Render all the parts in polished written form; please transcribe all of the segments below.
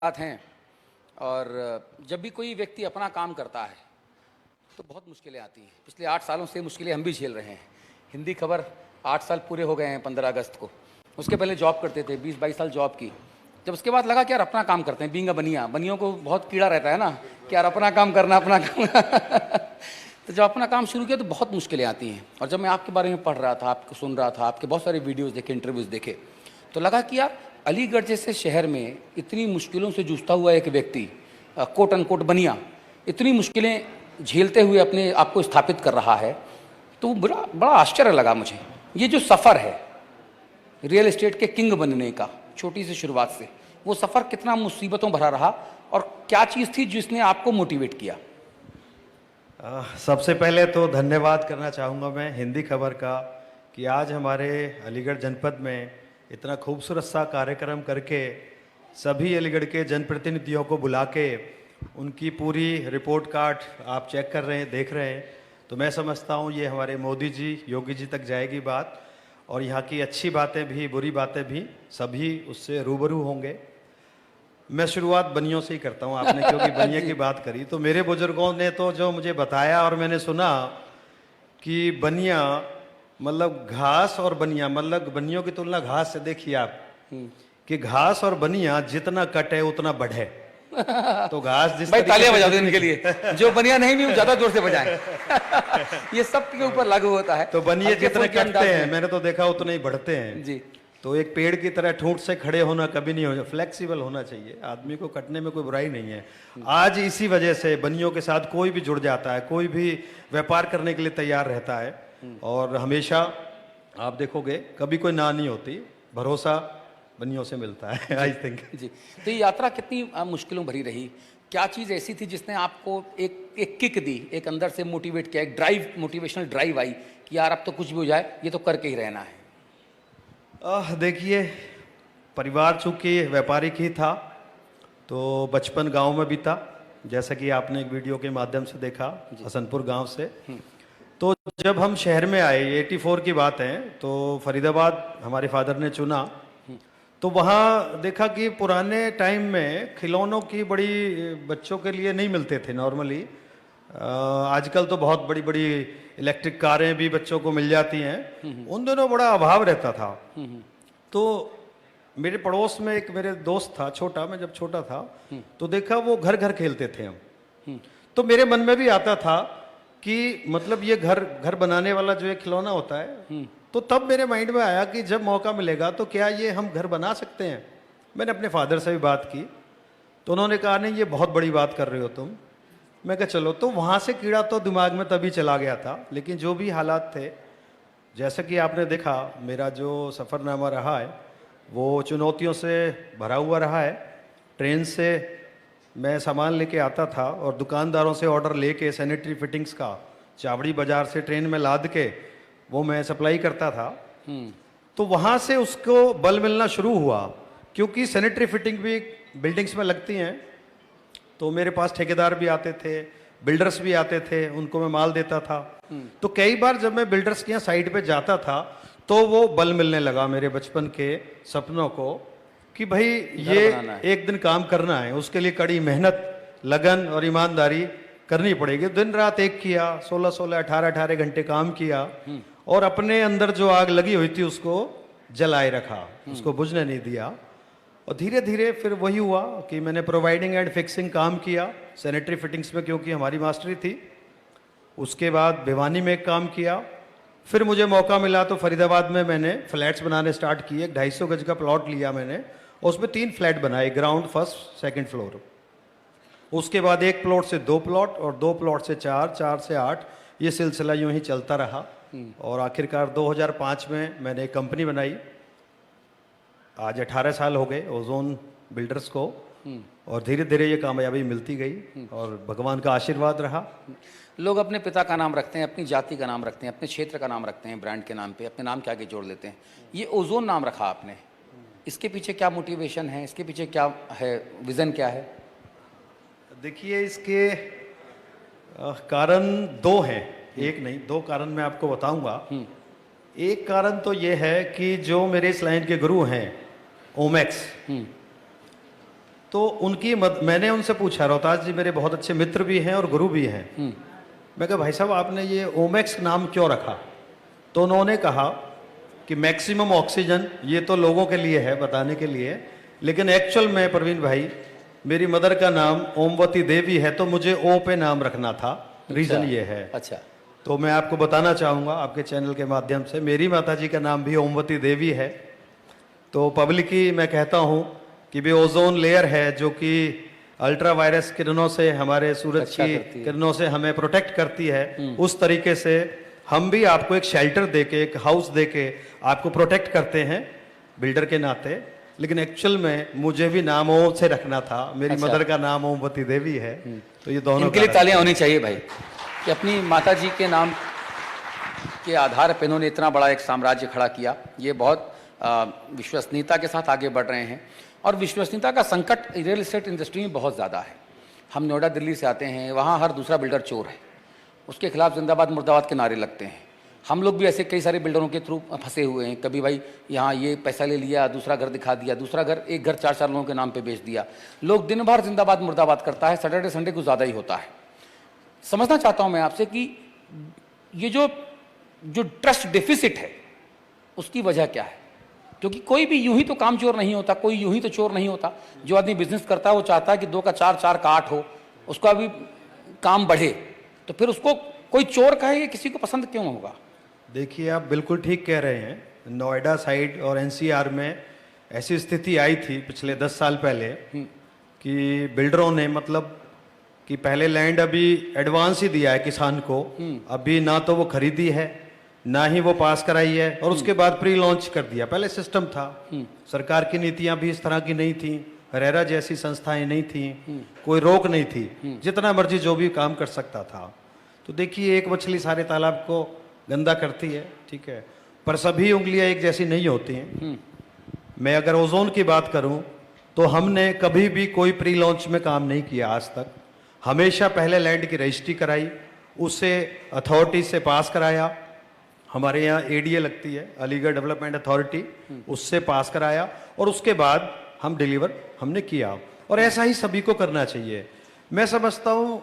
बात हैं। और जब भी कोई व्यक्ति अपना काम करता है तो बहुत मुश्किलें आती हैं। पिछले 8 सालों से मुश्किलें हम भी झेल रहे हैं। हिंदी खबर 8 साल पूरे हो गए हैं 15 अगस्त को। उसके पहले जॉब करते थे, 20-22 साल जॉब की। जब उसके बाद लगा कि यार अपना काम करते हैं, बीइंग अ बनिया। बनियों को बहुत कीड़ा रहता है ना कि यार अपना काम करना, अपना काम तो जब अपना काम शुरू किया तो बहुत मुश्किलें आती हैं। और जब मैं आपके बारे में पढ़ रहा था, आपको सुन रहा था, आपके बहुत सारे वीडियोज़ देखे, इंटरव्यूज़ देखे, तो लगा कि यार अलीगढ़ जैसे शहर में इतनी मुश्किलों से जूझता हुआ एक व्यक्ति, कोट अनकोट बनिया, इतनी मुश्किलें झेलते हुए अपने आप को स्थापित कर रहा है, तो बड़ा बड़ा आश्चर्य लगा मुझे। ये जो सफ़र है रियल एस्टेट के किंग बनने का, छोटी सी शुरुआत से, वो सफ़र कितना मुसीबतों भरा रहा और क्या चीज़ थी जिसने आपको मोटिवेट किया? सबसे पहले तो धन्यवाद करना चाहूँगा मैं हिंदी खबर का कि आज हमारे अलीगढ़ जनपद में इतना खूबसूरत सा कार्यक्रम करके सभी अलीगढ़ के जनप्रतिनिधियों को बुला के उनकी पूरी रिपोर्ट कार्ड आप चेक कर रहे हैं, देख रहे हैं। तो मैं समझता हूँ ये हमारे मोदी जी, योगी जी तक जाएगी बात, और यहाँ की अच्छी बातें भी, बुरी बातें भी, सभी उससे रूबरू होंगे। मैं शुरुआत बनियों से ही करता हूँ, आपने क्योंकि बनिया की बात करी, तो मेरे बुजुर्गों ने तो जो मुझे बताया और मैंने सुना कि बनिया मतलब घास और बनिया, मतलब बनियों की तुलना घास से देखिए आप कि घास और बनिया जितना कटे उतना बढ़े। तो घास जिस भाई तालियां बजा दो जितनी इनके लिए, जो बनिया नहीं भी ज्यादा जोर से बजाएं। ये सब के ऊपर लागू होता है। तो बनिए जितने कटते हैं, में। मैंने तो देखा उतने ही बढ़ते हैं जी। तो एक पेड़ की तरह ठूंठ से खड़े होना कभी नहीं हो, फ्लेक्सिबल होना चाहिए। आदमी को कटने में कोई बुराई नहीं है। आज इसी वजह से बनियों के साथ कोई भी जुड़ जाता है, कोई भी व्यापार करने के लिए तैयार रहता है, और हमेशा आप देखोगे कभी कोई ना नहीं होती, भरोसा बनियों से मिलता है। आई थिंक जी। तो ये यात्रा कितनी मुश्किलों भरी रही? क्या चीज़ ऐसी थी जिसने आपको एक किक दी, एक अंदर से मोटिवेट किया, एक ड्राइव, मोटिवेशनल ड्राइव आई कि यार अब तो कुछ भी हो जाए, ये तो करके ही रहना है? देखिए, परिवार चूंकि व्यापारिक ही था तो बचपन गांव में बीता, जैसा कि आपने एक वीडियो के माध्यम से देखा, हसनपुर गांव से। तो जब हम शहर में आए, 84 की बात है, तो फरीदाबाद हमारे फादर ने चुना। तो वहाँ देखा कि पुराने टाइम में खिलौनों की बड़ी बच्चों के लिए नहीं मिलते थे नॉर्मली। आजकल तो बहुत बड़ी बड़ी इलेक्ट्रिक कारें भी बच्चों को मिल जाती हैं। उन दिनों बड़ा अभाव रहता था। तो मेरे पड़ोस में एक मेरे दोस्त था छोटा, मैं जब छोटा था तो देखा वो घर घर खेलते थे हम। तो मेरे मन में भी आता था कि मतलब ये घर घर बनाने वाला जो एक खिलौना होता है, तो तब मेरे माइंड में आया कि जब मौका मिलेगा तो क्या ये हम घर बना सकते हैं। मैंने अपने फादर से भी बात की तो उन्होंने कहा नहीं, ये बहुत बड़ी बात कर रहे हो तुम। मैं कहा चलो। तो वहाँ से कीड़ा तो दिमाग में तभी चला गया था, लेकिन जो भी हालात थे, जैसा कि आपने देखा, मेरा जो सफ़रनामा रहा है वो चुनौतियों से भरा हुआ रहा है। ट्रेन से मैं सामान लेके आता था और दुकानदारों से ऑर्डर लेके सैनिटरी फिटिंग्स का चावड़ी बाज़ार से ट्रेन में लाद के वो मैं सप्लाई करता था। तो वहाँ से उसको बल मिलना शुरू हुआ, क्योंकि सैनिटरी फिटिंग भी बिल्डिंग्स में लगती हैं। तो मेरे पास ठेकेदार भी आते थे, बिल्डर्स भी आते थे, उनको मैं माल देता था। तो कई बार जब मैं बिल्डर्स के यहाँ साइड पे जाता था तो वो बल मिलने लगा मेरे बचपन के सपनों को कि भाई ये एक दिन काम करना है, उसके लिए कड़ी मेहनत, लगन और ईमानदारी करनी पड़ेगी। दिन रात एक किया, 16-16, 18-18 घंटे काम किया, और अपने अंदर जो आग लगी हुई थी उसको जलाए रखा, उसको बुझने नहीं दिया। और धीरे धीरे फिर वही हुआ कि मैंने प्रोवाइडिंग एंड फिक्सिंग काम किया सैनिटरी फिटिंग्स में, क्योंकि हमारी मास्टरी थी। उसके बाद भिवानी में एक काम किया। फिर मुझे मौका मिला तो फरीदाबाद में मैंने फ्लैट्स बनाने स्टार्ट किए। 250 गज का प्लॉट लिया मैंने, और उसमें 3 फ्लैट बनाए, ग्राउंड, फर्स्ट, सेकंड फ्लोर। उसके बाद 1 प्लॉट से 2 प्लॉट, और 2 प्लॉट से 4, 4 से 8, ये सिलसिला यूं ही चलता रहा। और आखिरकार 2005 में मैंने एक कंपनी बनाई। आज 18 साल हो गए ओजोन बिल्डर्स को, और धीरे धीरे ये कामयाबी मिलती गई और भगवान का आशीर्वाद रहा। लोग अपने पिता का नाम रखते हैं, अपनी जाति का नाम रखते हैं, अपने क्षेत्र का नाम रखते हैं, ब्रांड के नाम पे अपने नाम के आगे जोड़ लेते हैं। ये ओजोन नाम रखा आपने, इसके पीछे क्या मोटिवेशन है, इसके पीछे क्या है, विज़न क्या है? देखिए, इसके कारण 2 हैं, एक नहीं, 2 कारण मैं आपको बताऊंगा। एक कारण तो ये है कि जो मेरे इस लाइन के गुरु हैं ओमेक्स, तो मैंने उनसे पूछा, रोहतास जी मेरे बहुत अच्छे मित्र भी हैं और गुरु भी हैं। मैं कहा भाई साहब आपने ये ओमेक्स नाम क्यों रखा? तो उन्होंने कहा कि मैक्सिमम ऑक्सीजन ये तो लोगों के लिए है, बताने के लिए, लेकिन एक्चुअल में प्रवीण भाई मेरी मदर का नाम ओमवती देवी है, तो मुझे ओ पे नाम रखना था। रीजन ये है। अच्छा। तो मैं आपको बताना चाहूँगा आपके चैनल के माध्यम से, मेरी माता जी का नाम भी ओमवती देवी है। तो पब्लिकली मैं कहता हूँ कि भी ओजोन लेयर है जो कि अल्ट्रा वायरस किरणों से, हमारे सूरज रक्षा की करती है। किरणों से हमें प्रोटेक्ट करती है, उस तरीके से हम भी आपको एक शेल्टर देके, एक हाउस देके आपको प्रोटेक्ट करते हैं बिल्डर के नाते। लेकिन एक्चुअल में मुझे भी नाम ओम से रखना था, मेरी अच्छा। मदर का नाम ओमवती देवी है। तो ये दोनों इनके लिए कारण तालियां होनी चाहिए भाई कि अपनी माता जी के नाम के आधार पर इन्होंने इतना बड़ा एक साम्राज्य खड़ा किया। ये बहुत विश्वसनीयता के साथ आगे बढ़ रहे हैं और विश्वसनीयता का संकट रियल एस्टेट इंडस्ट्री में बहुत ज़्यादा है। हम नोएडा दिल्ली से आते हैं, वहाँ हर दूसरा बिल्डर चोर है, उसके खिलाफ जिंदाबाद मुर्दाबाद के नारे लगते हैं। हम लोग भी ऐसे कई सारे बिल्डरों के थ्रू फंसे हुए हैं। कभी भाई यहाँ ये पैसा ले लिया, दूसरा घर दिखा दिया, दूसरा घर, एक घर 4-4 लोगों के नाम पे बेच दिया। लोग दिन भर जिंदाबाद मुर्दाबाद करता है, सैटरडे संडे कुछ ज़्यादा ही होता है। समझना चाहता हूँ मैं आपसे कि ये जो ट्रस्ट डेफिसिट है उसकी वजह क्या है? क्योंकि कोई भी यूं ही तो काम चोर नहीं होता, कोई यूं ही तो चोर नहीं होता। जो आदमी बिजनेस करता है वो चाहता है कि 2 का 4, 4 का 8 हो, उसका भी काम बढ़े। तो फिर उसको कोई चोर कहे, किसी को पसंद क्यों होगा? देखिए आप बिल्कुल ठीक कह रहे हैं। नोएडा साइड और एनसीआर में ऐसी स्थिति आई थी पिछले 10 साल पहले कि बिल्डरों ने मतलब कि पहले लैंड अभी एडवांस ही दिया है किसान को, अभी ना तो वो खरीदी है ना ही वो पास कराई है, और उसके बाद प्री लॉन्च कर दिया। पहले सिस्टम था, सरकार की नीतियां भी इस तरह की नहीं थी, रेरा जैसी संस्थाएं नहीं थी, कोई रोक नहीं थी, जितना मर्जी जो भी काम कर सकता था। तो देखिए एक मछली सारे तालाब को गंदा करती है, ठीक है, पर सभी उंगलियां एक जैसी नहीं होती हैं। मैं अगर ओजोन की बात करूं तो हमने कभी भी कोई प्री लॉन्च में काम नहीं किया आज तक। हमेशा पहले लैंड की रजिस्ट्री कराई, उसे अथॉरिटी से पास कराया, हमारे यहाँ एडीए लगती है, अलीगढ़ डेवलपमेंट अथॉरिटी, उससे पास कराया, और उसके बाद हम डिलीवर हमने किया। और ऐसा ही सभी को करना चाहिए। मैं समझता हूँ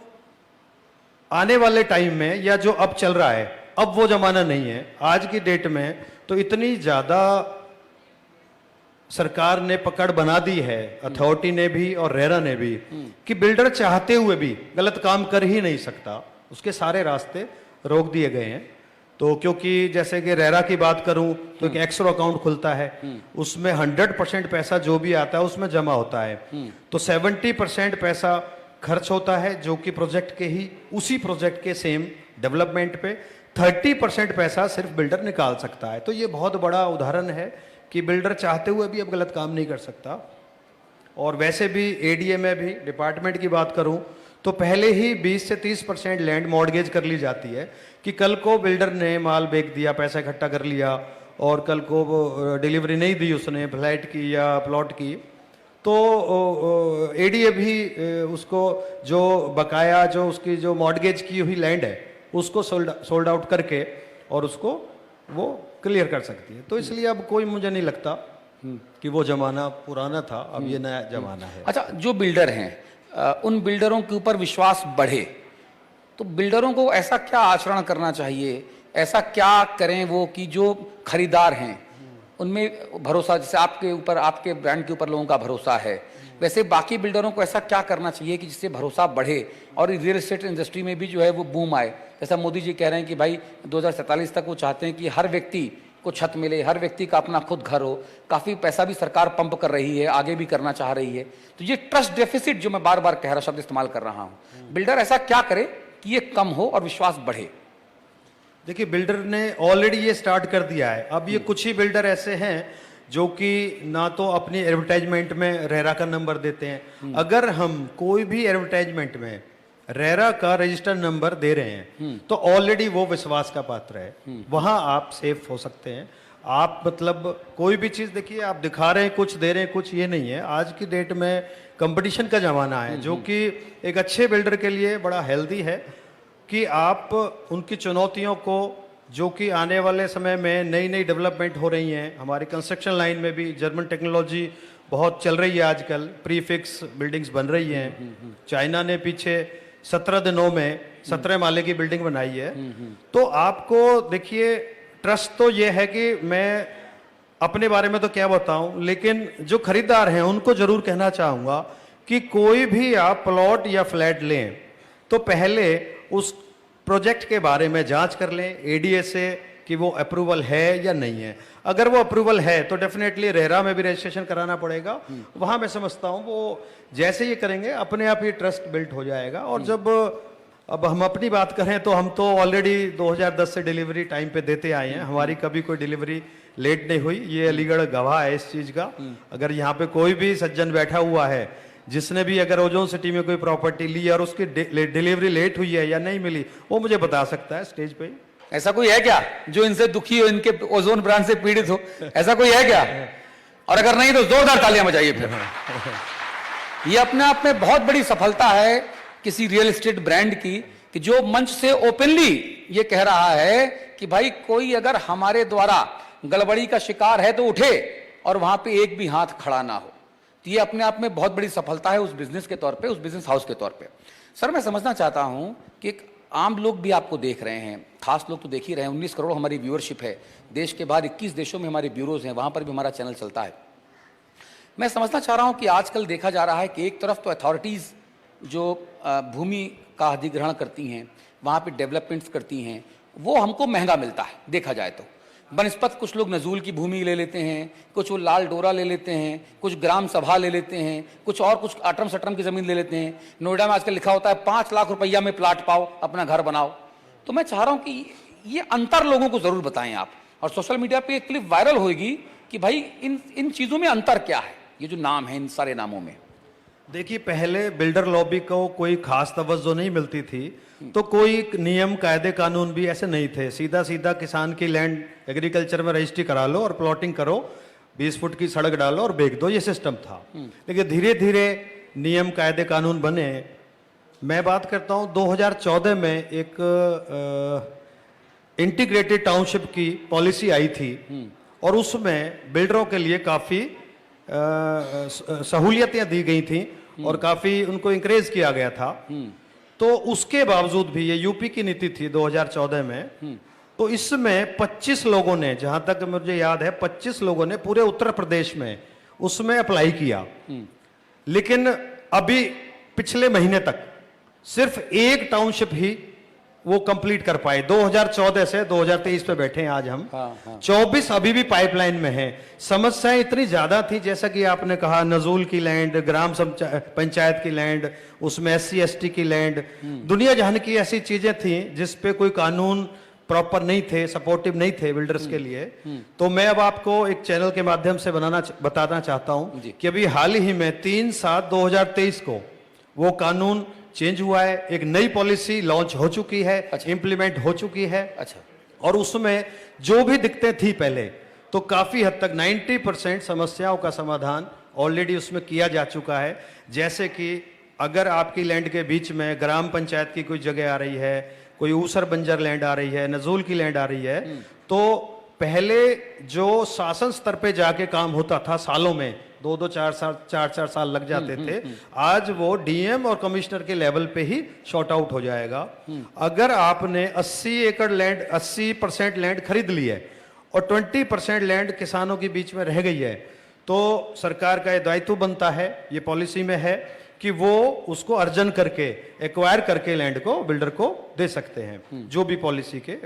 आने वाले टाइम में या जो अब चल रहा है, अब वो जमाना नहीं है। आज की डेट में तो इतनी ज्यादा सरकार ने पकड़ बना दी है, अथॉरिटी ने भी और रेरा ने भी, कि बिल्डर चाहते हुए भी गलत काम कर ही नहीं सकता, उसके सारे रास्ते रोक दिए गए हैं। तो क्योंकि जैसे कि रेरा की बात करूं तो एक एक्सरो अकाउंट खुलता है, उसमें 100% पैसा जो भी आता है उसमें जमा होता है। तो 70% पैसा खर्च होता है जो कि प्रोजेक्ट के ही, उसी प्रोजेक्ट के सेम डेवलपमेंट पे, 30% पैसा सिर्फ बिल्डर निकाल सकता है। तो ये बहुत बड़ा उदाहरण है कि बिल्डर चाहते हुए भी अब गलत काम नहीं कर सकता। और वैसे भी एडीए में भी डिपार्टमेंट की बात करूं तो पहले ही 20 से 30% लैंड मॉर्गेज कर ली जाती है कि कल को बिल्डर ने माल बेच दिया, पैसा इकट्ठा कर लिया, और कल को वो डिलीवरी नहीं दी उसने फ्लैट की या प्लॉट की, तो एडीए भी उसको जो बकाया, जो उसकी जो मॉर्गेज की हुई लैंड है उसको सोल्ड आउट करके और उसको वो क्लियर कर सकती है। तो इसलिए अब कोई, मुझे नहीं लगता कि वो जमाना पुराना था, अब ये नया जमाना है। अच्छा, जो बिल्डर हैं उन बिल्डरों के ऊपर विश्वास बढ़े तो बिल्डरों को ऐसा क्या आचरण करना चाहिए, ऐसा क्या करें वो कि जो खरीदार हैं उनमें भरोसा, जैसे आपके ऊपर, आपके ब्रांड के ऊपर लोगों का भरोसा है, वैसे बाकी बिल्डरों को ऐसा क्या करना चाहिए कि जिससे भरोसा बढ़े और रियल एस्टेट इंडस्ट्री में भी जो है वो बूम आए? जैसा मोदी जी कह रहे हैं कि भाई 2047 तक वो चाहते हैं कि हर व्यक्ति को छत मिले, हर व्यक्ति का अपना खुद घर हो। काफ़ी पैसा भी सरकार पंप कर रही है, आगे भी करना चाह रही है। तो ये ट्रस्ट डेफिसिट जो मैं बार बार कह रहा शब्द इस्तेमाल कर रहा हूँ, बिल्डर ऐसा क्या करे कि ये कम हो और विश्वास बढ़े? देखिए बिल्डर ने ऑलरेडी ये स्टार्ट कर दिया है। अब ये कुछ ही बिल्डर ऐसे हैं जो कि ना तो अपनी एडवर्टाइजमेंट में रेरा का नंबर देते हैं। अगर हम कोई भी एडवर्टाइजमेंट में रेरा का रजिस्टर नंबर दे रहे हैं तो ऑलरेडी वो विश्वास का पात्र है, वहां आप सेफ हो सकते हैं। आप मतलब कोई भी चीज देखिए, आप दिखा रहे हैं कुछ, दे रहे हैं कुछ, ये नहीं है। आज की डेट में कंपटीशन का जमाना है, जो कि एक अच्छे बिल्डर के लिए बड़ा हेल्दी है कि आप उनकी चुनौतियों को, जो कि आने वाले समय में नई नई डेवलपमेंट हो रही हैं, हमारी कंस्ट्रक्शन लाइन में भी जर्मन टेक्नोलॉजी बहुत चल रही है आजकल, प्रीफिक्स बिल्डिंग्स बन रही हैं। चाइना ने पीछे 17 दिनों में 17 माले की बिल्डिंग बनाई है। तो आपको देखिए, ट्रस्ट तो ये है कि मैं अपने बारे में तो क्या बताऊं, लेकिन जो खरीदार हैं उनको जरूर कहना चाहूंगा कि कोई भी आप प्लॉट या फ्लैट लें तो पहले उस प्रोजेक्ट के बारे में जांच कर लें एडीए से कि वो अप्रूवल है या नहीं है। अगर वो अप्रूवल है तो डेफिनेटली रेरा में भी रजिस्ट्रेशन कराना पड़ेगा। वहां मैं समझता हूं वो जैसे ये करेंगे अपने आप ही ट्रस्ट बिल्ट हो जाएगा। और जब अब हम अपनी बात करें तो हम तो ऑलरेडी 2010 से डिलीवरी टाइम पे देते आए हैं, हमारी कभी कोई डिलीवरी लेट नहीं हुई। ये अलीगढ़ गवाह है इस चीज का। अगर यहाँ पे कोई भी सज्जन बैठा हुआ है जिसने भी अगर ओजोन सिटी में कोई प्रॉपर्टी ली और उसकी डिलीवरी लेट हुई है या नहीं मिली, वो मुझे बता सकता है स्टेज पे। ऐसा कोई है क्या जो इनसे दुखी हो, इनके ओजोन ब्रांड से पीड़ित हो? ऐसा कोई है क्या? और अगर नहीं तो जोरदार तालियां बजाइए फिर। ये अपने आप में बहुत बड़ी सफलता है किसी रियल एस्टेट ब्रांड की कि जो मंच से ओपनली ये कह रहा है कि भाई कोई अगर हमारे द्वारा गड़बड़ी का शिकार है तो उठे और वहां पे एक भी हाथ खड़ा ना हो। तो ये अपने आप में बहुत बड़ी सफलता है उस बिजनेस के तौर पे, उस बिजनेस हाउस के तौर पे। सर, मैं समझना चाहता हूं कि एक आम लोग भी आपको देख रहे हैं, खास लोग तो देख ही रहे हैं। 19 करोड़ हमारी व्यूअरशिप है, देश के बाहर 21 देशों में हमारे ब्यूरोज हैं, वहां पर भी हमारा चैनल चलता है। मैं समझना चाह रहा हूं कि आजकल देखा जा रहा है कि एक तरफ तो अथॉरिटीज जो भूमि का अधिग्रहण करती हैं, वहां पे डेवलपमेंट्स करती हैं, वो हमको महंगा मिलता है देखा जाए तो। बनस्पत कुछ लोग नजूल की भूमि ले लेते हैं, कुछ वो लाल डोरा ले लेते हैं, कुछ ग्राम सभा ले लेते हैं, कुछ और कुछ अटरम सटरम की जमीन ले लेते हैं। नोएडा में आजकल लिखा होता है 5 लाख रुपया में प्लाट पाओ, अपना घर बनाओ। तो मैं चाह रहा हूं कि ये अंतर लोगों को जरूर बताएं आप, और सोशल मीडिया पे एक क्लिप वायरल होगी कि भाई इन चीजों में अंतर क्या है, ये जो नाम है इन सारे नामों में। देखिए, पहले बिल्डर लॉबी को कोई खास तवज्जो नहीं मिलती थी, तो कोई नियम कायदे कानून भी ऐसे नहीं थे। सीधा सीधा किसान की लैंड एग्रीकल्चर में रजिस्ट्री करा लो और प्लॉटिंग करो, 20 फुट की सड़क डालो और बेच दो, ये सिस्टम था। लेकिन धीरे धीरे नियम कायदे कानून बने। मैं बात करता हूँ 2014 में एक इंटीग्रेटेड टाउनशिप की पॉलिसी आई थी और उसमें बिल्डरों के लिए काफी सहूलियतें दी गई थी और काफी उनको इंकरेज किया गया था। तो उसके बावजूद भी, ये यूपी की नीति थी 2014 में, तो इसमें 25 लोगों ने, जहां तक मुझे याद है 25 लोगों ने पूरे उत्तर प्रदेश में उसमें अप्लाई किया। लेकिन अभी पिछले महीने तक सिर्फ एक टाउनशिप ही वो कंप्लीट कर पाए। 2014 से 2023 पे बैठे हैं आज हम। 24 अभी भी पाइपलाइन में है। समस्याएं इतनी ज्यादा थी, जैसा कि आपने कहा, नजूल की लैंड, ग्राम पंचायत की लैंड, उसमें SC ST की लैंड, दुनिया जहान की ऐसी चीजें थी जिसपे कोई कानून प्रॉपर नहीं थे, सपोर्टिव नहीं थे बिल्डर्स के लिए। तो मैं अब आपको एक चैनल के माध्यम से बताना चाहता हूं कि अभी हाल ही में 3/7/2023 को वो कानून चेंज हुआ है, एक नई पॉलिसी लॉन्च हो चुकी है। अच्छा। इंप्लीमेंट हो चुकी है। अच्छा। और उसमें जो भी दिक्कतें थी पहले, तो काफी हद तक 90% समस्याओं का समाधान ऑलरेडी उसमें किया जा चुका है। जैसे कि अगर आपकी लैंड के बीच में ग्राम पंचायत की कोई जगह आ रही है, कोई ऊसर बंजर लैंड आ रही है, नजूल की लैंड आ रही है, तो पहले जो शासन स्तर पे जाके काम होता था सालों में, 2-2 4 साल लग जाते थे, आज वो DM और कमिश्नर के लेवल पे ही शॉर्ट आउट हो जाएगा। अगर आपने 80% लैंड खरीद ली है और 20% लैंड किसानों के बीच में रह गई है, तो सरकार का ये दायित्व बनता है, ये पॉलिसी में है कि वो उसको अर्जन करके, एक्वायर करके लैंड को बिल्डर को दे सकते हैं, जो भी पॉलिसी के।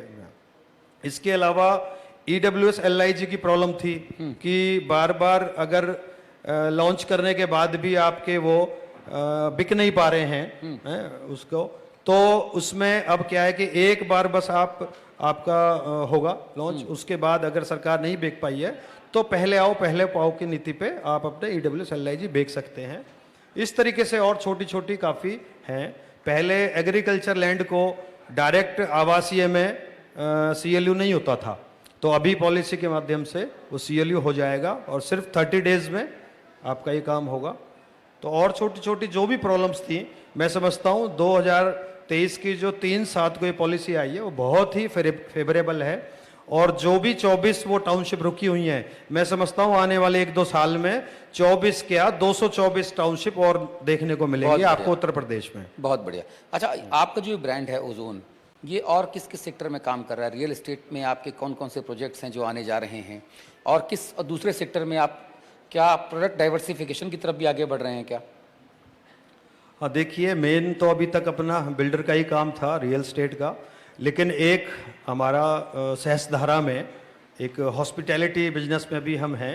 इसके अलावा EWS LIG की प्रॉब्लम थी कि बार बार अगर लॉन्च करने के बाद भी आपके वो बिक नहीं पा रहे हैं उसको, तो उसमें अब क्या है कि एक बार बस आपका होगा लॉन्च, उसके बाद अगर सरकार नहीं बेच पाई है तो पहले आओ पहले पाओ की नीति पे आप अपने EWS LIG बेच सकते हैं। इस तरीके से और छोटी छोटी काफी हैं। पहले एग्रीकल्चर लैंड को डायरेक्ट आवासीय में CLU नहीं होता था, तो अभी पॉलिसी के माध्यम से वो CLU हो जाएगा और सिर्फ 30 डेज में आपका ये काम होगा। तो और छोटी छोटी जो भी प्रॉब्लम्स थी, मैं समझता हूँ 2023 की जो 3/7 को ये पॉलिसी आई है वो बहुत ही फेवरेबल है और जो भी 24 वो टाउनशिप रुकी हुई हैं, मैं समझता हूं आने वाले 1-2 साल में 24 क्या 224 टाउनशिप और देखने को मिलेंगे आपको उत्तर प्रदेश में। बहुत बढ़िया। अच्छा, आपका जो ब्रांड है ओजोन, ये और किस किस सेक्टर में काम कर रहा है? रियल एस्टेट में आपके कौन कौन से प्रोजेक्ट्स हैं जो आने जा रहे हैं, और किस दूसरे सेक्टर में आप क्या प्रोडक्ट डाइवर्सिफिकेशन की तरफ भी आगे बढ़ रहे हैं क्या? हाँ, देखिए मेन तो अभी तक अपना बिल्डर का ही काम था, रियल एस्टेट का, लेकिन एक हमारा सहस्त्रधारा में एक हॉस्पिटैलिटी बिजनेस में भी हम हैं।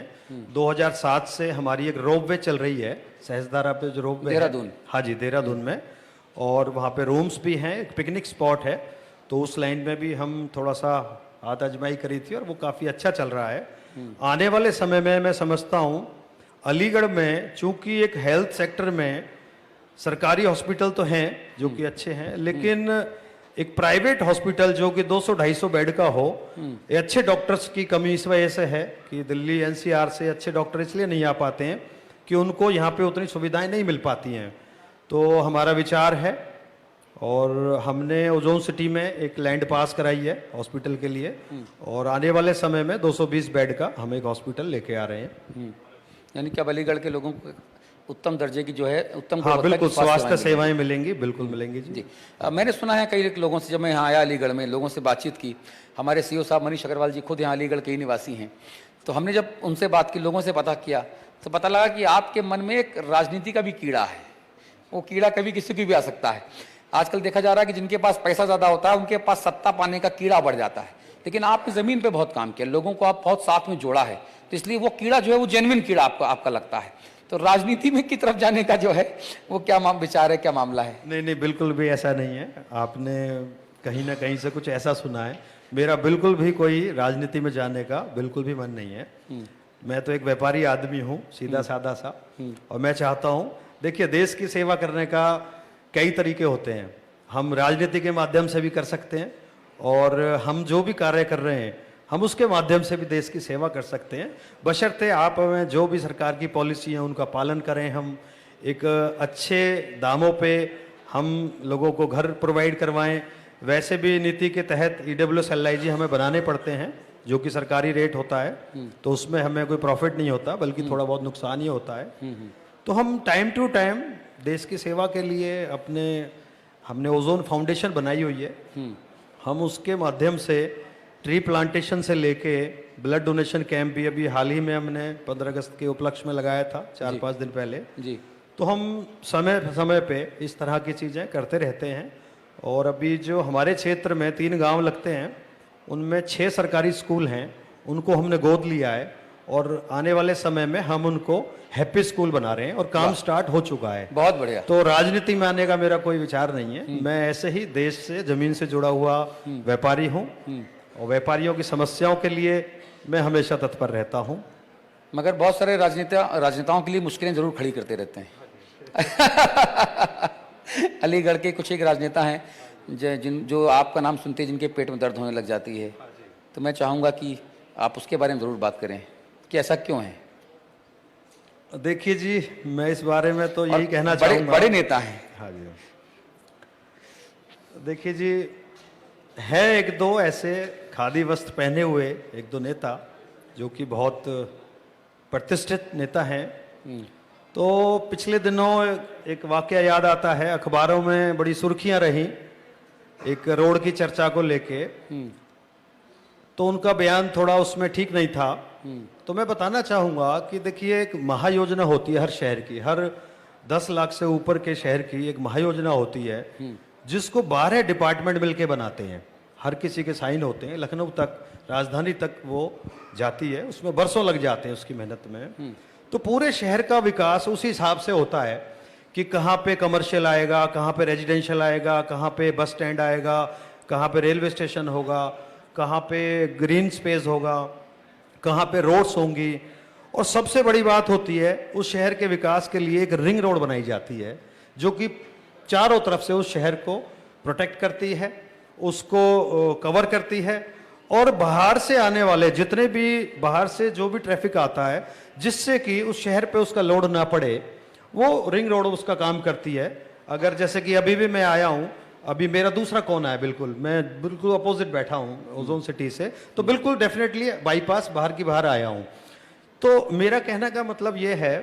2007 से हमारी एक रोपवे चल रही है सहस्त्रधारा पे, जो रोपवे देहरादून। हाँ जी, देहरादून में, और वहाँ पे रूम्स भी हैं, एक पिकनिक स्पॉट है, तो उस लाइन में भी हम थोड़ा सा हाथ आजमाई करी थी और वो काफ़ी अच्छा चल रहा है। आने वाले समय में मैं समझता हूँ अलीगढ़ में, चूंकि एक हेल्थ सेक्टर में सरकारी हॉस्पिटल तो हैं जो कि अच्छे हैं, लेकिन एक प्राइवेट हॉस्पिटल जो कि 200-250 बेड का हो, ये अच्छे डॉक्टर्स की कमी इस वजह से है कि दिल्ली एनसीआर से अच्छे डॉक्टर इसलिए नहीं आ पाते हैं कि उनको यहाँ पे उतनी सुविधाएं नहीं मिल पाती हैं। तो हमारा विचार है, और हमने ओजोन सिटी में एक लैंड पास कराई है हॉस्पिटल के लिए, और आने वाले समय में 220 बेड का हम एक हॉस्पिटल लेके आ रहे हैं। यानी कि अब अलीगढ़ के लोगों को उत्तम दर्जे की जो है, उत्तम हाँ गुणवत्ता बिल्कुल, की स्वास्थ्य सेवाएं मिलेंगी, बिल्कुल मिलेंगी जी। जी। मैंने सुना है कई लोगों से, जब मैं यहाँ आया अलीगढ़ में, लोगों से बातचीत की, हमारे सीईओ साहब मनीष अग्रवाल जी खुद यहाँ अलीगढ़ के ही निवासी हैं, तो हमने जब उनसे बात की, लोगों से पता किया, तो पता लगा कि आपके मन में एक राजनीति का भी कीड़ा है। वो कीड़ा कभी किसी की भी आ सकता है। आजकल देखा जा रहा है कि जिनके पास पैसा ज़्यादा होता है उनके पास सत्ता पाने का कीड़ा बढ़ जाता है, लेकिन आपने ज़मीन पे बहुत काम किया, लोगों को आप बहुत साथ में जोड़ा है, तो इसलिए वो कीड़ा जो है वो जेन्युइन कीड़ा आपका लगता है। तो राजनीति में की तरफ जाने का जो है वो क्या विचार है, क्या मामला है? नहीं नहीं, बिल्कुल भी ऐसा नहीं है, आपने कहीं ना कहीं से कुछ ऐसा सुना है। मेरा बिल्कुल भी कोई राजनीति में जाने का बिल्कुल भी मन नहीं है। मैं तो एक व्यापारी आदमी हूँ, सीधा साधा सा, और मैं चाहता हूँ, देखिए देश की सेवा करने का कई तरीके होते हैं। हम राजनीति के माध्यम से भी कर सकते हैं, और हम जो भी कार्य कर रहे हैं हम उसके माध्यम से भी देश की सेवा कर सकते हैं, बशर्ते आप हमें जो भी सरकार की पॉलिसी है उनका पालन करें। हम एक अच्छे दामों पे हम लोगों को घर प्रोवाइड करवाएं। वैसे भी नीति के तहत EWS LIG हमें बनाने पड़ते हैं, जो कि सरकारी रेट होता है, तो उसमें हमें कोई प्रॉफिट नहीं होता, बल्कि थोड़ा बहुत नुकसान ही होता है। तो हम टाइम टू टाइम देश की सेवा के लिए हमने ओजोन फाउंडेशन बनाई हुई है। हम उसके माध्यम से ट्री प्लांटेशन से लेके ब्लड डोनेशन कैंप भी अभी हाल ही में हमने 15 अगस्त के उपलक्ष्य में लगाया था, 4-5 दिन पहले जी। तो हम समय समय पे इस तरह की चीज़ें करते रहते हैं। और अभी जो हमारे क्षेत्र में 3 गांव लगते हैं, उनमें 6 सरकारी स्कूल हैं, उनको हमने गोद लिया है, और आने वाले समय में हम उनको हैप्पी स्कूल बना रहे हैं, और काम स्टार्ट हो चुका है। बहुत बढ़िया। तो राजनीति में आने का मेरा कोई विचार नहीं है। मैं ऐसे ही देश से, जमीन से जुड़ा हुआ व्यापारी हूँ, और व्यापारियों की समस्याओं के लिए मैं हमेशा तत्पर रहता हूँ। मगर बहुत सारे राजनेताओं के लिए मुश्किलें जरूर खड़ी करते रहते हैं। अलीगढ़ के कुछ एक राजनेता हैं जो आपका नाम सुनते ही जिनके पेट में दर्द होने लग जाती है, तो मैं चाहूँगा कि आप उसके बारे में ज़रूर बात करें कि ऐसा क्यों है। देखिए जी, मैं इस बारे में तो यही कहना चाहूँगा, बड़े नेता हैं। हाँ जी, देखिए जी, है 1-2 ऐसे खादी वस्त्र पहने हुए 1-2 नेता जो कि बहुत प्रतिष्ठित नेता हैं। तो पिछले दिनों एक वाकया याद आता है, अखबारों में बड़ी सुर्खियां रही एक रोड की चर्चा को लेके, तो उनका बयान थोड़ा उसमें ठीक नहीं था। तो मैं बताना चाहूँगा कि देखिए, एक महायोजना होती है हर शहर की, हर 10 लाख से ऊपर के शहर की एक महायोजना होती है, जिसको 12 डिपार्टमेंट मिलके बनाते हैं, हर किसी के साइन होते हैं, लखनऊ तक, राजधानी तक वो जाती है, उसमें बरसों लग जाते हैं उसकी मेहनत में। तो पूरे शहर का विकास उसी हिसाब से होता है कि कहाँ पे कमर्शियल आएगा, कहाँ पे रेजिडेंशियल आएगा, कहाँ पे बस स्टैंड आएगा, कहाँ पे रेलवे स्टेशन होगा, कहाँ पे ग्रीन स्पेस होगा, कहाँ पे रोड्स होंगी, और सबसे बड़ी बात होती है उस शहर के विकास के लिए एक रिंग रोड बनाई जाती है, जो कि चारों तरफ से उस शहर को प्रोटेक्ट करती है, उसको कवर करती है, और बाहर से आने वाले जितने भी, बाहर से जो भी ट्रैफिक आता है, जिससे कि उस शहर पे उसका लोड ना पड़े, वो रिंग रोड उसका काम करती है। अगर जैसे कि अभी भी मैं आया हूँ, अभी मेरा दूसरा कोना है, बिल्कुल मैं बिल्कुल अपोजिट बैठा हूँ ओजोन सिटी से, तो बिल्कुल डेफिनेटली बाईपास बाहर की बाहर आया हूँ। तो मेरा कहने का मतलब ये है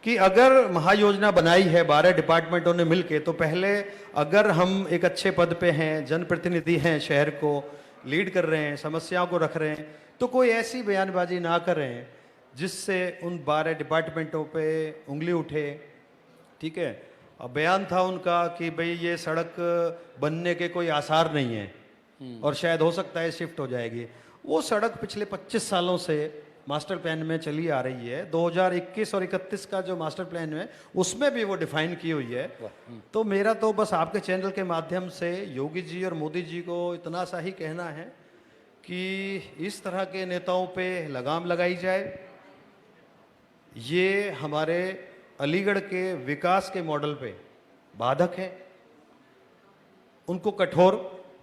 कि अगर महायोजना बनाई है 12 डिपार्टमेंटों ने मिलके, तो पहले अगर हम एक अच्छे पद पे हैं, जनप्रतिनिधि हैं, शहर को लीड कर रहे हैं, समस्याओं को रख रहे हैं, तो कोई ऐसी बयानबाजी ना करें जिससे उन 12 डिपार्टमेंटों पे उंगली उठे। ठीक है, अब बयान था उनका कि भाई ये सड़क बनने के कोई आसार नहीं है और शायद हो सकता है शिफ्ट हो जाएगी। वो सड़क पिछले 25 सालों से मास्टर प्लान में चली आ रही है। 2021 और 31 का जो मास्टर प्लान है उसमें भी वो डिफाइन की हुई है। तो मेरा तो बस आपके चैनल के माध्यम से योगी जी और मोदी जी को इतना सा ही कहना है कि इस तरह के नेताओं पे लगाम लगाई जाए। ये हमारे अलीगढ़ के विकास के मॉडल पे बाधक है, उनको कठोर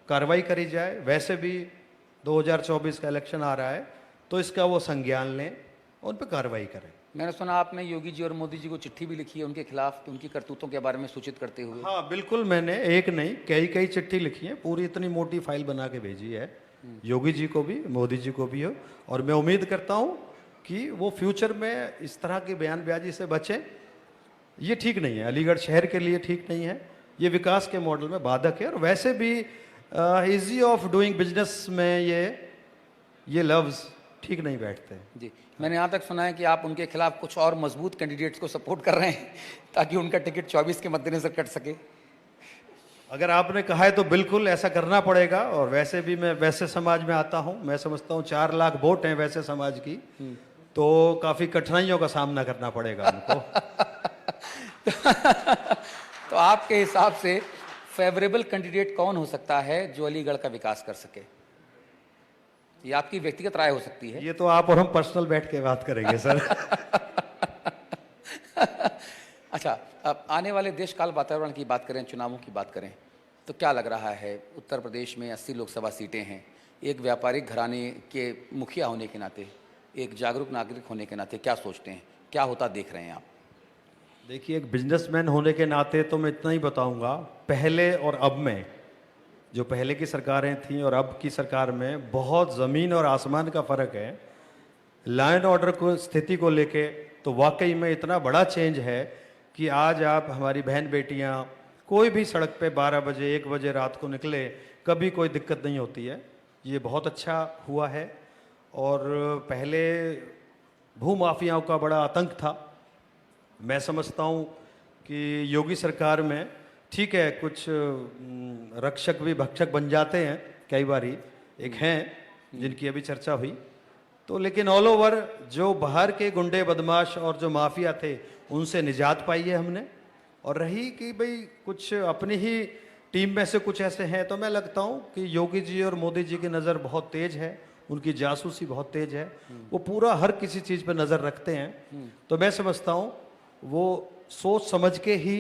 कार्रवाई करी जाए। वैसे भी 2024 का इलेक्शन आ रहा है, तो इसका वो संज्ञान लें, उन पर कार्रवाई करें। मैंने सुना आपने योगी जी और मोदी जी को चिट्ठी भी लिखी है उनके खिलाफ, उनकी करतूतों के बारे में सूचित करते हुए। हाँ बिल्कुल, मैंने एक नहीं कई कई चिट्ठी लिखी है, पूरी इतनी मोटी फाइल बना के भेजी है योगी जी को भी, मोदी जी को भी हो। और मैं उम्मीद करता हूँ कि वो फ्यूचर में इस तरह की बयानबाजी से बचें। ये ठीक नहीं है, अलीगढ़ शहर के लिए ठीक नहीं है, ये विकास के मॉडल में बाधक है। और वैसे भी इजी ऑफ डूइंग बिजनेस में ये लफ्ज़ ठीक नहीं बैठते। जी, मैंने यहाँ तक सुना है कि आप उनके खिलाफ कुछ और मजबूत कैंडिडेट्स को सपोर्ट कर रहे हैं ताकि उनका टिकट 24 के मद्देनजर कट सके। अगर आपने कहा है तो बिल्कुल ऐसा करना पड़ेगा। और वैसे भी मैं वैसे समाज में आता हूँ, मैं समझता हूँ 4 लाख वोट हैं वैसे समाज की, तो काफ़ी कठिनाइयों का सामना करना पड़ेगा उनको। तो आपके हिसाब से फेवरेबल कैंडिडेट कौन हो सकता है जो अलीगढ़ का विकास कर सके? ये आपकी व्यक्तिगत राय हो सकती है। ये तो आप और हम पर्सनल बैठ के बात करेंगे सर। अच्छा, अब आने वाले देश काल वातावरण की बात करें, चुनावों की बात करें, तो क्या लग रहा है? उत्तर प्रदेश में 80 लोकसभा सीटें हैं। एक व्यापारिक घराने के मुखिया होने के नाते, एक जागरूक नागरिक होने के नाते क्या सोचते हैं, क्या होता देख रहे हैं आप? देखिए, एक बिजनेसमैन होने के नाते तो मैं इतना ही बताऊंगा, पहले और अब में, जो पहले की सरकारें थीं और अब की सरकार में बहुत ज़मीन और आसमान का फ़र्क है। लॉ एंड ऑर्डर को स्थिति को लेके तो वाकई में इतना बड़ा चेंज है कि आज आप हमारी बहन बेटियां कोई भी सड़क पे 12 बजे 1 बजे रात को निकले, कभी कोई दिक्कत नहीं होती है। ये बहुत अच्छा हुआ है। और पहले भूमाफियाओं का बड़ा आतंक था। मैं समझता हूँ कि योगी सरकार में ठीक है, कुछ रक्षक भी भक्षक बन जाते हैं कई बारी, एक हैं जिनकी अभी चर्चा हुई, तो लेकिन ऑल ओवर जो बाहर के गुंडे बदमाश और जो माफिया थे उनसे निजात पाई है हमने। और रही कि भाई कुछ अपनी ही टीम में से कुछ ऐसे हैं, तो मैं लगता हूँ कि योगी जी और मोदी जी की नज़र बहुत तेज है, उनकी जासूसी बहुत तेज है, वो पूरा हर किसी चीज़ पर नज़र रखते हैं। तो मैं समझता हूँ वो सोच समझ के ही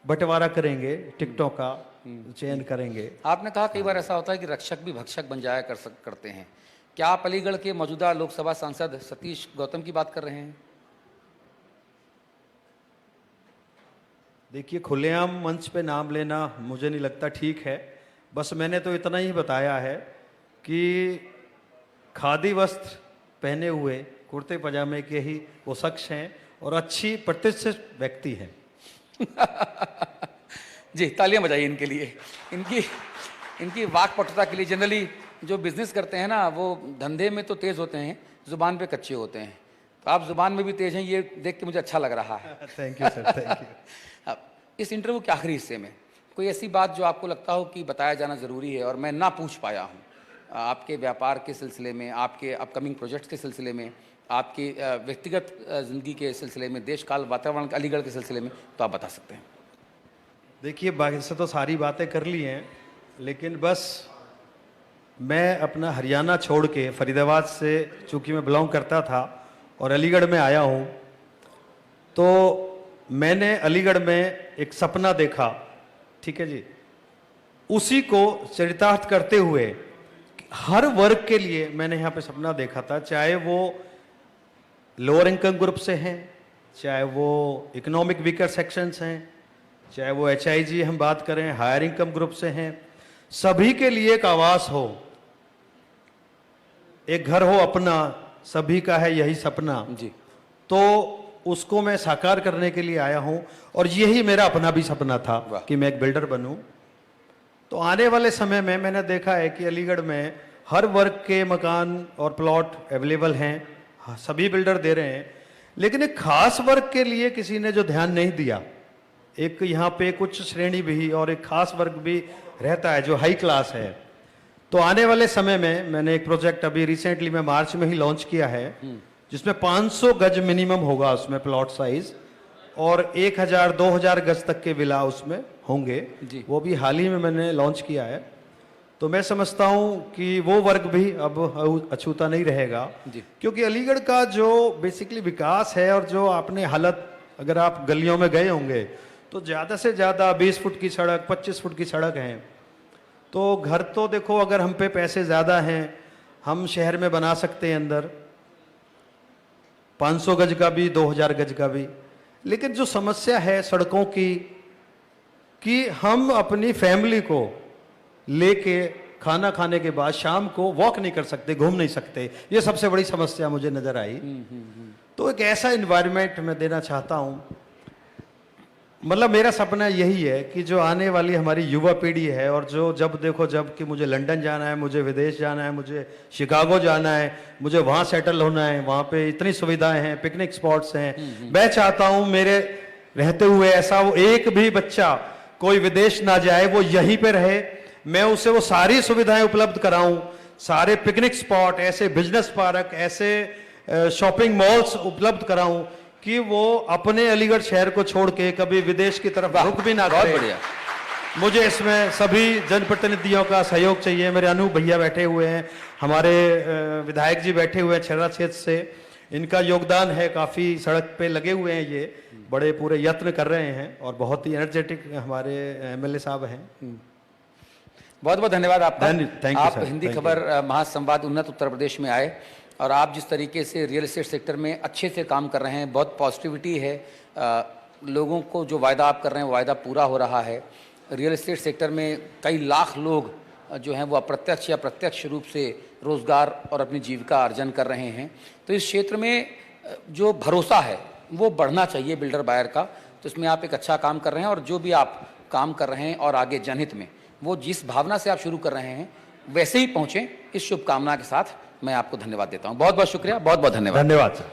बंटवारा करेंगे, टिकटों का चयन करेंगे। आपने कहा कई बार ऐसा होता है कि रक्षक भी भक्षक बन जाया करते हैं। क्या आप अलीगढ़ के मौजूदा लोकसभा सांसद सतीश गौतम की बात कर रहे हैं? देखिए, खुलेआम मंच पे नाम लेना मुझे नहीं लगता ठीक है। बस मैंने तो इतना ही बताया है कि खादी वस्त्र पहने हुए कुर्ते पजामे के ही वो शख्स हैं और अच्छी प्रतिष्ठित व्यक्ति हैं। जी, तालियां बजाइए इनके लिए, इनकी वाकपटुता के लिए। जनरली जो बिजनेस करते हैं ना, वो धंधे में तो तेज होते हैं, जुबान पे कच्चे होते हैं। तो आप जुबान में भी तेज हैं, ये देख के मुझे अच्छा लग रहा है। Thank you sir, thank you. इस इंटरव्यू के आखिरी हिस्से में कोई ऐसी बात जो आपको लगता हो कि बताया जाना ज़रूरी है और मैं ना पूछ पाया हूँ, आपके व्यापार के सिलसिले में, आपके अपकमिंग प्रोजेक्ट्स के सिलसिले में, आपकी व्यक्तिगत ज़िंदगी के सिलसिले में, देश काल वातावरण अलीगढ़ के सिलसिले में, तो आप बता सकते हैं। देखिए, बाकी से तो सारी बातें कर ली हैं, लेकिन बस मैं अपना हरियाणा छोड़ के फरीदाबाद से, चूँकि मैं बिलोंग करता था और अलीगढ़ में आया हूँ, तो मैंने अलीगढ़ में एक सपना देखा, ठीक है जी, उसी को चरितार्थ करते हुए हर वर्ग के लिए मैंने यहाँ पे सपना देखा था, चाहे वो लोअर इनकम ग्रुप से हैं, चाहे वो इकोनॉमिक वीकर सेक्शंस हैं, चाहे वो HIG हम बात करें, हायर इनकम ग्रुप से हैं, सभी के लिए एक आवास हो, एक घर हो अपना, सभी का है यही सपना। जी। तो उसको मैं साकार करने के लिए आया हूं और यही मेरा अपना भी सपना था कि मैं एक बिल्डर बनूं। तो आने वाले समय में मैंने देखा है कि अलीगढ़ में हर वर्ग के मकान और प्लॉट अवेलेबल हैं, सभी बिल्डर दे रहे हैं, लेकिन एक खास वर्ग के लिए किसी ने जो ध्यान नहीं दिया, एक यहाँ पे कुछ श्रेणी भी और एक खास वर्ग भी रहता है जो हाई क्लास है। तो आने वाले समय में मैंने एक प्रोजेक्ट अभी रिसेंटली में मार्च में ही लॉन्च किया है, जिसमें 500 गज मिनिमम होगा उसमें प्लॉट साइज, और 1000-2000 गज तक के विला उसमें होंगे। वो भी हाल ही में मैंने लॉन्च किया है। तो मैं समझता हूं कि वो वर्ग भी अब अछूता नहीं रहेगा, क्योंकि अलीगढ़ का जो बेसिकली विकास है और जो आपने हालत, अगर आप गलियों में गए होंगे तो ज्यादा से ज्यादा 20 फुट की सड़क, 25 फुट की सड़क है। तो घर तो देखो, अगर हम पे पैसे ज्यादा हैं हम शहर में बना सकते हैं अंदर 500 गज का भी, 2000 गज का भी। लेकिन जो समस्या है सड़कों की, कि हम अपनी फैमिली को लेके खाना खाने के बाद शाम को वॉक नहीं कर सकते, घूम नहीं सकते, ये सबसे बड़ी समस्या मुझे नजर आई। तो एक ऐसा एनवायरनमेंट मैं देना चाहता हूं, मतलब मेरा सपना यही है कि जो आने वाली हमारी युवा पीढ़ी है, और जो जब देखो जब कि मुझे लंदन जाना है, मुझे विदेश जाना है, मुझे शिकागो जाना है, मुझे वहां सेटल होना है, वहां पे इतनी सुविधाएं हैं, पिकनिक स्पॉट्स हैं, मैं चाहता हूं मेरे रहते हुए ऐसा वो एक भी बच्चा कोई विदेश ना जाए, वो यहीं पे रहे, मैं उसे वो सारी सुविधाएं उपलब्ध कराऊं, सारे पिकनिक स्पॉट, ऐसे बिजनेस पार्क, ऐसे शॉपिंग मॉल्स उपलब्ध कराऊं कि वो अपने अलीगढ़ शहर को छोड़ के कभी विदेश की तरफ रुख भी ना करे। बहुत बढ़िया। मुझे इसमें सभी जनप्रतिनिधियों का सहयोग चाहिए। मेरे अनूप भैया बैठे हुए हैं, हमारे विधायक जी बैठे हुए हैं छर्रा क्षेत्र से, इनका योगदान है, काफी सड़क पे लगे हुए हैं, ये बड़े पूरे यत्न कर रहे हैं और बहुत ही एनर्जेटिक हमारे MLA साहब हैं। बहुत बहुत धन्यवाद आपका। थैंक यू आप सर, हिंदी थैंक खबर महासंवाद उन्नत उत्तर प्रदेश में आए और आप जिस तरीके से रियल एस्टेट सेक्टर में अच्छे से काम कर रहे हैं, बहुत पॉजिटिविटी है। लोगों को जो वायदा आप कर रहे हैं वो वायदा पूरा हो रहा है। रियल एस्टेट सेक्टर में कई लाख लोग जो हैं वो अप्रत्यक्ष या प्रत्यक्ष रूप से रोजगार और अपनी जीविका अर्जन कर रहे हैं। तो इस क्षेत्र में जो भरोसा है वो बढ़ना चाहिए बिल्डर बायर का। तो इसमें आप एक अच्छा काम कर रहे हैं और जो भी आप काम कर रहे हैं और आगे जनहित में वो जिस भावना से आप शुरू कर रहे हैं वैसे ही पहुंचे, इस शुभकामना के साथ मैं आपको धन्यवाद देता हूं। बहुत बहुत शुक्रिया, बहुत बहुत धन्यवाद। धन्यवाद सर।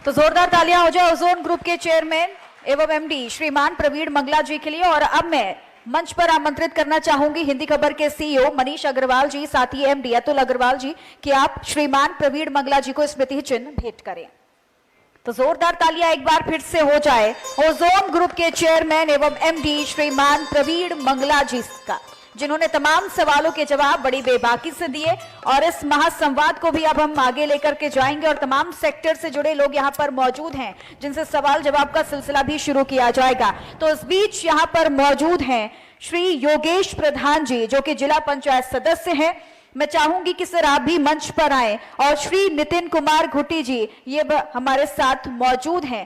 तो जोरदार तालियां हो जाए ओजोन ग्रुप के चेयरमैन एवं MD श्रीमान प्रवीण मंगला जी के लिए। और अब मैं मंच पर आमंत्रित करना चाहूंगी हिंदी खबर के CEO मनीष अग्रवाल जी, साथ ही MD अतुल अग्रवाल जी, कि आप श्रीमान प्रवीण मंगला जी को स्मृति चिन्ह भेंट करें। तो जोरदार तालियां एक बार फिर से हो जाए ओजोन ग्रुप के चेयरमैन एवं MD श्रीमान प्रवीण मंगला जी का, जिन्होंने तमाम सवालों के जवाब बड़ी बेबाकी से दिए। और इस महासंवाद को भी अब हम आगे लेकर के जाएंगे और तमाम सेक्टर से जुड़े लोग यहाँ पर मौजूद हैं, जिनसे सवाल जवाब का सिलसिला भी शुरू किया जाएगा। तो इस बीच यहाँ पर मौजूद हैं श्री योगेश प्रधान जी, जो कि जिला पंचायत सदस्य हैं। मैं चाहूंगी कि सर आप भी मंच पर आए, और श्री नितिन कुमार घुटी जी ये हमारे साथ मौजूद हैं,